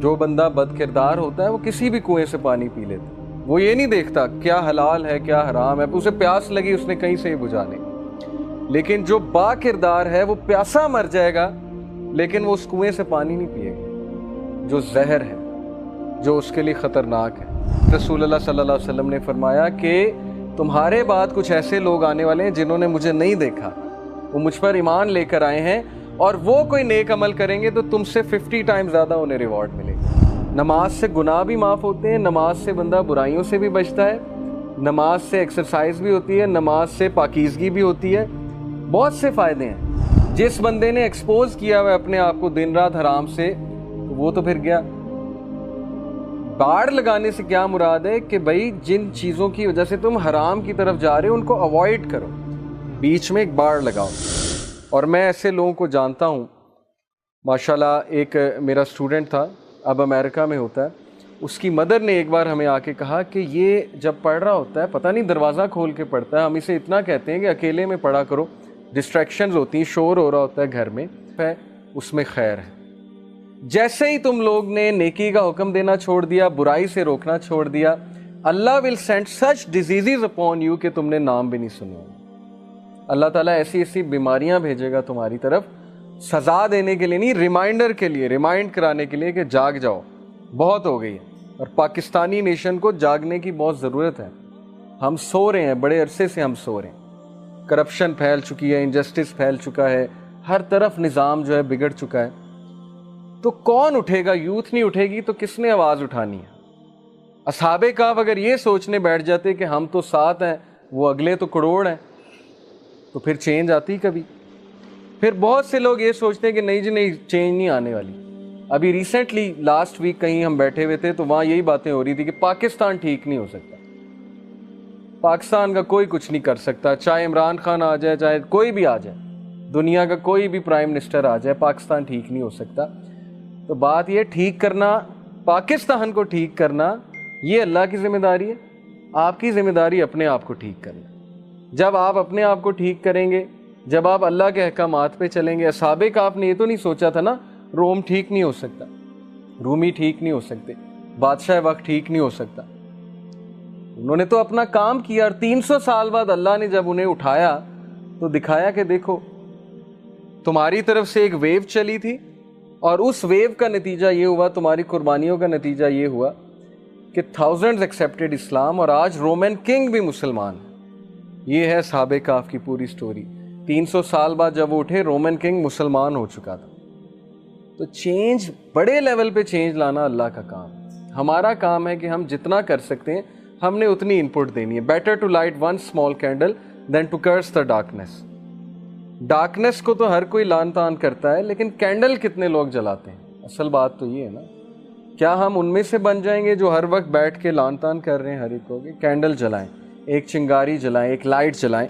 جو بندہ بد کردار ہوتا ہے وہ کسی بھی کنویں سے پانی پی لیتا ہے، وہ یہ نہیں دیکھتا کیا حلال ہے کیا حرام ہے، اسے پیاس لگی اس نے کہیں سے ہی بجھا لی۔ لیکن جو با کردار ہے وہ پیاسا مر جائے گا لیکن وہ اس کنویں سے پانی نہیں پیے گا جو زہر ہے، جو اس کے لیے خطرناک ہے۔ رسول اللہ صلی اللہ علیہ وسلم نے فرمایا کہ تمہارے بعد کچھ ایسے لوگ آنے والے ہیں جنہوں نے مجھے نہیں دیکھا، وہ مجھ پر ایمان لے کر آئے ہیں، اور وہ کوئی نیک عمل کریں گے تو تم سے 50 ٹائم زیادہ انہیں ریوارڈ ملے گا۔ نماز سے گناہ بھی معاف ہوتے ہیں، نماز سے بندہ برائیوں سے بھی بچتا ہے، نماز سے ایکسرسائز بھی ہوتی ہے، نماز سے پاکیزگی بھی ہوتی ہے، بہت سے فائدے ہیں۔ جس بندے نے ایکسپوز کیا ہوا اپنے آپ کو دن رات حرام سے، وہ تو پھر گیا۔ باڑ لگانے سے کیا مراد ہے کہ بھائی جن چیزوں کی وجہ سے تم حرام کی طرف جا رہے ہو ان کو اوائڈ کرو، بیچ میں ایک باڑ لگاؤ۔ اور میں ایسے لوگوں کو جانتا ہوں، ماشاءاللہ ایک میرا اسٹوڈنٹ تھا، اب امریکہ میں ہوتا ہے، اس کی مدر نے ایک بار ہمیں آ کے کہا کہ یہ جب پڑھ رہا ہوتا ہے پتہ نہیں دروازہ کھول کے پڑھتا ہے، ہم اسے اتنا کہتے ہیں کہ اکیلے میں پڑھا کرو، ڈسٹریکشنز ہوتی ہیں، شور ہو رہا ہوتا ہے گھر میں، اس میں خیر ہے۔ جیسے ہی تم لوگ نے نیکی کا حکم دینا چھوڑ دیا، برائی سے روکنا چھوڑ دیا، اللہ will send such diseases upon you کہ تم نے نام بھی نہیں سنے۔ اللہ تعالیٰ ایسی ایسی بیماریاں بھیجے گا تمہاری طرف، سزا دینے کے لیے نہیں، ریمائنڈر کے لیے، ریمائنڈ کرانے کے لیے کہ جاگ جاؤ، بہت ہو گئی ہے۔ اور پاکستانی نیشن کو جاگنے کی بہت ضرورت ہے۔ ہم سو رہے ہیں، بڑے عرصے سے ہم سو رہے ہیں، کرپشن پھیل چکی ہے، انجسٹس پھیل چکا ہے، ہر طرف نظام جو ہے بگڑ چکا ہے۔ تو کون اٹھے گا؟ یوتھ نہیں اٹھے گی تو کس نے آواز اٹھانی ہے؟ اصحاب کہف اگر یہ سوچنے بیٹھ جاتے کہ ہم تو ساتھ ہیں، وہ اگلے تو کروڑ ہیں، تو پھر چینج آتی کبھی؟ پھر بہت سے لوگ یہ سوچتے ہیں کہ نہیں جی نہیں، چینج نہیں آنے والی۔ ابھی ریسنٹلی لاسٹ ویک کہیں ہم بیٹھے ہوئے تھے تو وہاں یہی باتیں ہو رہی تھی کہ پاکستان ٹھیک نہیں ہو سکتا، پاکستان کا کوئی کچھ نہیں کر سکتا، چاہے عمران خان آ جائے، چاہے کوئی بھی آ جائے، دنیا کا کوئی بھی پرائم منسٹر آ جائے، پاکستان ٹھیک نہیں ہو سکتا۔ تو بات یہ ٹھیک کرنا، پاکستان کو ٹھیک کرنا، یہ اللہ کی ذمہ داری ہے۔ آپ کی ذمہ داری اپنے آپ کو ٹھیک کرنا۔ جب آپ اپنے آپ کو ٹھیک کریں گے، جب آپ اللہ کے احکامات پہ چلیں گے۔ اصحاب کہف نے یہ تو نہیں سوچا تھا نا روم ٹھیک نہیں ہو سکتا، رومی ٹھیک نہیں ہو سکتے، بادشاہ وقت ٹھیک نہیں ہو سکتا۔ انہوں نے تو اپنا کام کیا، اور 300 سال بعد اللہ نے جب انہیں اٹھایا تو دکھایا کہ دیکھو تمہاری طرف سے ایک ویو چلی تھی، اور اس ویو کا نتیجہ یہ ہوا، تمہاری قربانیوں کا نتیجہ یہ ہوا کہ thousands ایکسیپٹڈ اسلام، اور آج رومن کنگ بھی مسلمان ہے۔ یہ ہے اصحاب کہف کی پوری سٹوری۔ 300 سال بعد جب وہ اٹھے، رومن کنگ مسلمان ہو چکا تھا۔ تو چینج، بڑے لیول پہ چینج لانا اللہ کا کام ہے۔ ہمارا کام ہے کہ ہم جتنا کر سکتے ہیں ہم نے اتنی انپٹ دینی ہے۔ Better to light one small candle then to curse the darkness. Darkness کو تو ہر کوئی لان تان کرتا ہے، لیکن کینڈل کتنے لوگ جلاتے ہیں؟ اصل بات تو یہ ہے نا، کیا ہم ان میں سے بن جائیں گے جو ہر وقت بیٹھ کے لان تان کر رہے ہیں ہر ایک کو؟ کینڈل جلائیں، ایک چنگاری جلائیں، ایک لائٹ جلائیں۔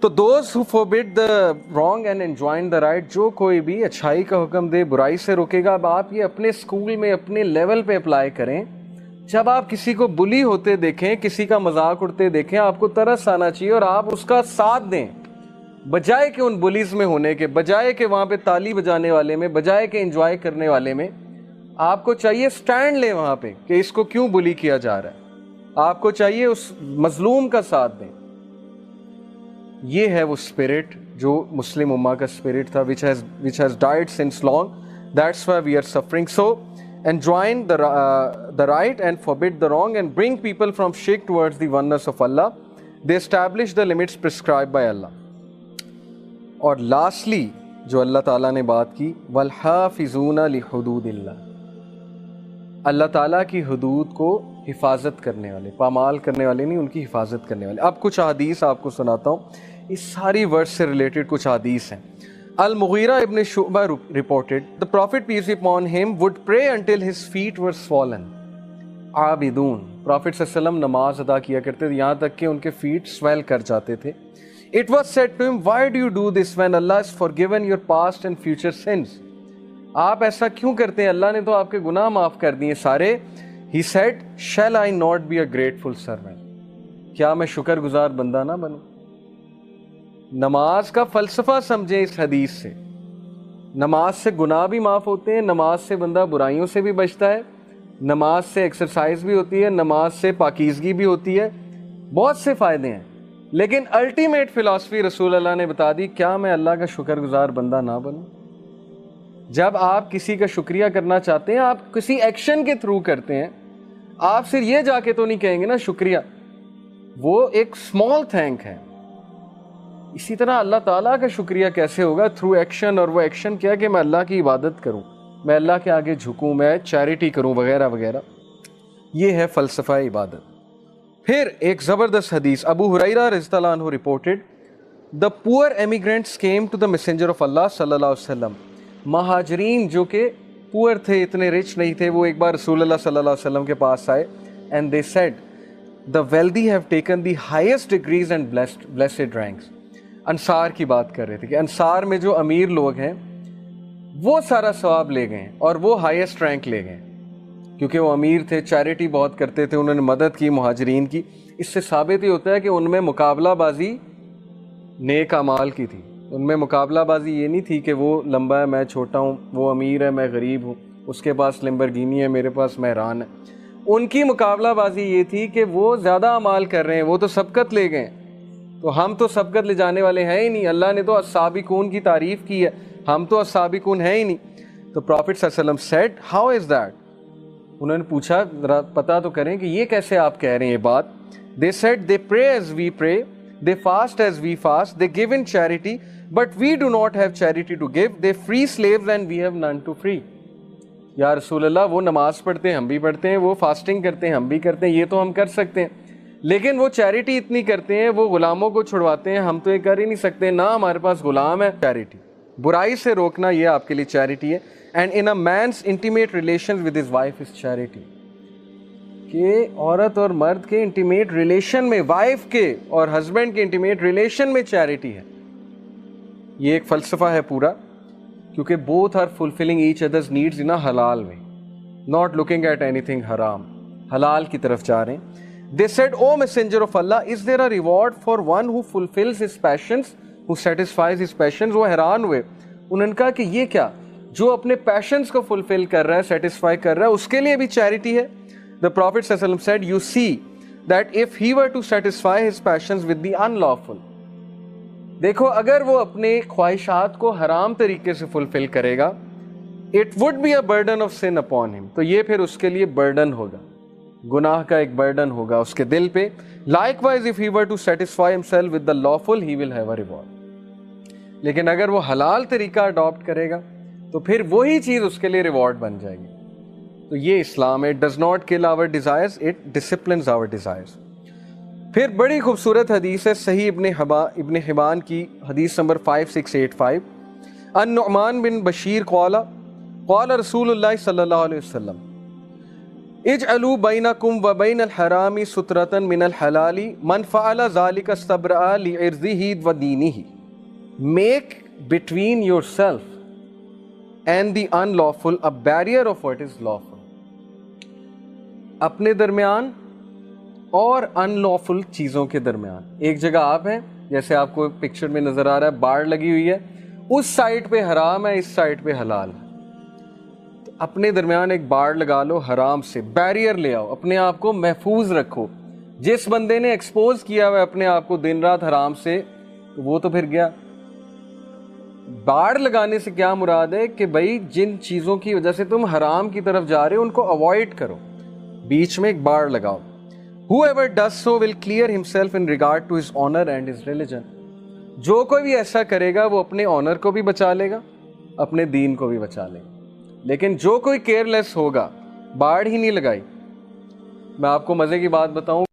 تو those who forbid the wrong and enjoin the right، جو کوئی بھی اچھائی کا حکم دے، برائی سے روکے گا۔ اب آپ یہ اپنے اسکول میں اپنے لیول پہ اپلائی کریں۔ جب آپ کسی کو بلی ہوتے دیکھیں، کسی کا مذاق اڑتے دیکھیں، آپ کو ترس آنا چاہیے اور آپ اس کا ساتھ دیں، بجائے کہ ان بلیز میں ہونے کے، بجائے کہ وہاں پہ تالی بجانے والے میں، بجائے کہ انجوائے کرنے والے میں۔ آپ کو چاہیے سٹینڈ لیں وہاں پہ کہ اس کو کیوں بلی کیا جا رہا ہے، آپ کو چاہیے اس مظلوم کا ساتھ دیں۔ یہ ہے وہ اسپرٹ جو مسلم امہ کا اسپرٹ تھا، which has died since long. That's why we are suffering. So enjoin the right and forbid the wrong and bring people from shirk towards the oneness of Allah. They establish the limits prescribed by Allah. اور lastly جو اللہ تعالیٰ نے بات کی، وَالْحَافِظُونَ لِحُدُودِ اللَّهِ، اللہ تعالیٰ کی حدود کو حفاظت کرنے والے، پامال کرنے والے نہیں، ان کی حفاظت کرنے والے۔ اب کچھ احادیث آپ کو سناتا ہوں، اس ساری ورس سے ریلیٹڈ کچھ احادیث ہیں۔ المغیرہ ابن شعبہ reported the prophet peace be upon him would pray until his feet were swollen عابدون، پرافٹ صلی اللہ علیہ وسلم نماز ادا کیا کرتے تھے یہاں تک کہ ان کے فیٹ سویل کر جاتے تھے۔ It was said to him, why do you do this when Allah has forgiven your past and future sins؟ آپ ایسا کیوں کرتے ہیں؟ اللہ نے تو آپ کے گناہ معاف کر دیے سارے۔ He said, shall I not be a grateful servant؟ کیا میں شکر گزار بندہ نہ بنوں؟ نماز کا فلسفہ سمجھیں اس حدیث سے۔ نماز سے گناہ بھی معاف ہوتے ہیں, نماز سے بندہ برائیوں سے بھی بچتا ہے, نماز سے ایکسرسائز بھی ہوتی ہے, نماز سے پاکیزگی بھی ہوتی ہے, بہت سے فائدے ہیں. لیکن الٹیمیٹ فلاسفی رسول اللہ نے بتا دی, کیا میں اللہ کا شکر گزار بندہ نہ بنوں؟ جب آپ کسی کا شکریہ کرنا چاہتے ہیں, آپ کسی ایکشن کے تھرو کرتے ہیں, آپ صرف یہ جا کے تو نہیں کہیں گے نا شکریہ, وہ ایک اسمال تھینک ہے. اسی طرح اللہ تعالیٰ کا شکریہ کیسے ہوگا؟ تھرو ایکشن, اور وہ ایکشن کیا کہ میں اللہ کی عبادت کروں, میں اللہ کے آگے جھکوں, میں چیریٹی کروں وغیرہ وغیرہ. یہ ہے فلسفہ عبادت. پھر ایک زبردست حدیث, ابو ہریرہ رضی اللہ عنہ reported, the poor immigrants came to the messenger of اللہ صلی اللہ علیہ وسلم. مہاجرین جو کہ پور تھے, اتنے رچ نہیں تھے, وہ ایک بار رسول اللہ صلی اللہ علیہ وسلم کے پاس آئے, and they said the wealthy have taken the highest degrees and blessed ranks. انصار کی بات کر رہے تھے کہ انصار میں جو امیر لوگ ہیں وہ سارا ثواب لے گئے اور وہ ہائیسٹ رینک لے گئے, کیونکہ وہ امیر تھے, چیریٹی بہت کرتے تھے, انہوں نے مدد کی مہاجرین کی. اس سے ثابت یہ ہوتا ہے کہ ان میں مقابلہ بازی نیک اعمال کی تھی. ان میں مقابلہ بازی یہ نہیں تھی کہ وہ لمبا ہے میں چھوٹا ہوں, وہ امیر ہے میں غریب ہوں, اس کے پاس لمبرگینی ہے میرے پاس مہران ہے. ان کی مقابلہ بازی یہ تھی کہ وہ زیادہ اعمال کر رہے ہیں, وہ تو سبقت لے گئے, تو ہم تو سبقت لے جانے والے ہیں ہی نہیں. اللہ نے تو السابقون کی تعریف کی ہے, ہم تو السابقون ہیں ہی نہیں. تو پروفٹ صلی اللہ علیہ وسلم سیڈ ہاؤ از دیٹ. انہوں نے پوچھا ذرا پتہ تو کریں کہ یہ کیسے آپ کہہ رہے ہیں یہ بات. دے سیڈ دے پرے ایز وی پرے, they fast as we fast, they give in charity, but we do not have charity to give, they free slaves and we have none to free. یا رسول اللہ, وہ نماز پڑھتے ہیں ہم بھی پڑھتے ہیں, وہ فاسٹنگ کرتے ہیں ہم بھی کرتے ہیں, یہ تو ہم کر سکتے ہیں, لیکن وہ چیریٹی اتنی کرتے ہیں, وہ غلاموں کو چھڑواتے ہیں, ہم تو یہ کر ہی نہیں سکتے, نہ ہمارے پاس غلام ہے. چیریٹی, برائی سے روکنا, یہ آپ کے لیے چیریٹی ہے. And in a means intimate relation with his wife is charity, کہ عورت اور مرد کے انٹیمیٹ ریلیشن میں, وائف کے اور ہسبینڈ کے انٹیمیٹ ریلیشن میں چیریٹی ہے. یہ ایک فلسفہ ہے پورا, کیونکہ both are fulfilling each others needs in a حلال وے, not looking at anything حرام, حلال کی طرف جا رہے ہیں. They said O messenger of اللہ, is there a reward for one who fulfils his passions, who satisfies his passions. وہ حیران ہوئے, انہوں نے کہا کہ یہ کیا, جو اپنے پیشنز کو فلفل کر رہا ہے, سیٹسفائی کر رہا ہے, اس کے لیے بھی چیریٹی ہے. The Prophet ﷺ said, you see that if he were to satisfy his passions with the unlawful, دیکھو اگر وہ اپنے خواہشات کو حرام طریقے سے فلفل کرے گا, it would be a burden of sin upon him, تو یہ پھر اس کے لیے برڈن ہوگا, گناہ کا ایک برڈن ہوگا اس کے دل پہ. Likewise, if he were to satisfy himself with the lawful, he will have a reward. لیکن اگر وہ حلال طریقہ اڈاپٹ کرے گا تو پھر وہی چیز اس کے لیے ریوارڈ بن جائے گی. تو یہ اسلام ہے. It does not kill our desires, it disciplines our desires. پھر بڑی خوبصورت حدیث ہے صحیح ابن حبان کی, حدیث نمبر 5685. ان نعمان بن بشیر قال رسول اللہ صلی اللہ علیہ وسلم, اجعلوا بینکم و بین الحرام سترۃ من الحلال من فعل ذلک استبرأ لعرضہ و دینہ. Make between yourself and the unlawful a barrier of what is lawful. اپنے درمیان اور ان لافل چیزوں کے درمیان. ایک جگہ آپ ہیں, جیسے آپ کو پکچر میں نظر آ رہا ہے, بار لگی ہوئی ہے, اس سائڈ پہ حرام ہے, اس سائڈ پہ حلال ہے. تو اپنے درمیان ایک بار لگا لو, حرام سے بیریئر لے آؤ, اپنے آپ کو محفوظ رکھو. جس بندے نے ایکسپوز کیا ہوا اپنے آپ کو دن رات حرام سے, تو وہ تو پھر گیا. باڑ لگانے سے کیا مراد ہے کہ بھائی جن چیزوں کی وجہ سے تم حرام کی طرف جا رہے ہو ان کو اوائڈ کرو, بیچ میں ایک باڑ لگاؤ. Whoever does so will clear himself in regard to his honor and his religion. جو کوئی بھی ایسا کرے گا وہ اپنے آنر کو بھی بچا لے گا, اپنے دین کو بھی بچا لے گا. لیکن جو کوئی کیئر لیس ہوگا, باڑ ہی نہیں لگائی. میں آپ کو مزے کی بات بتاؤں,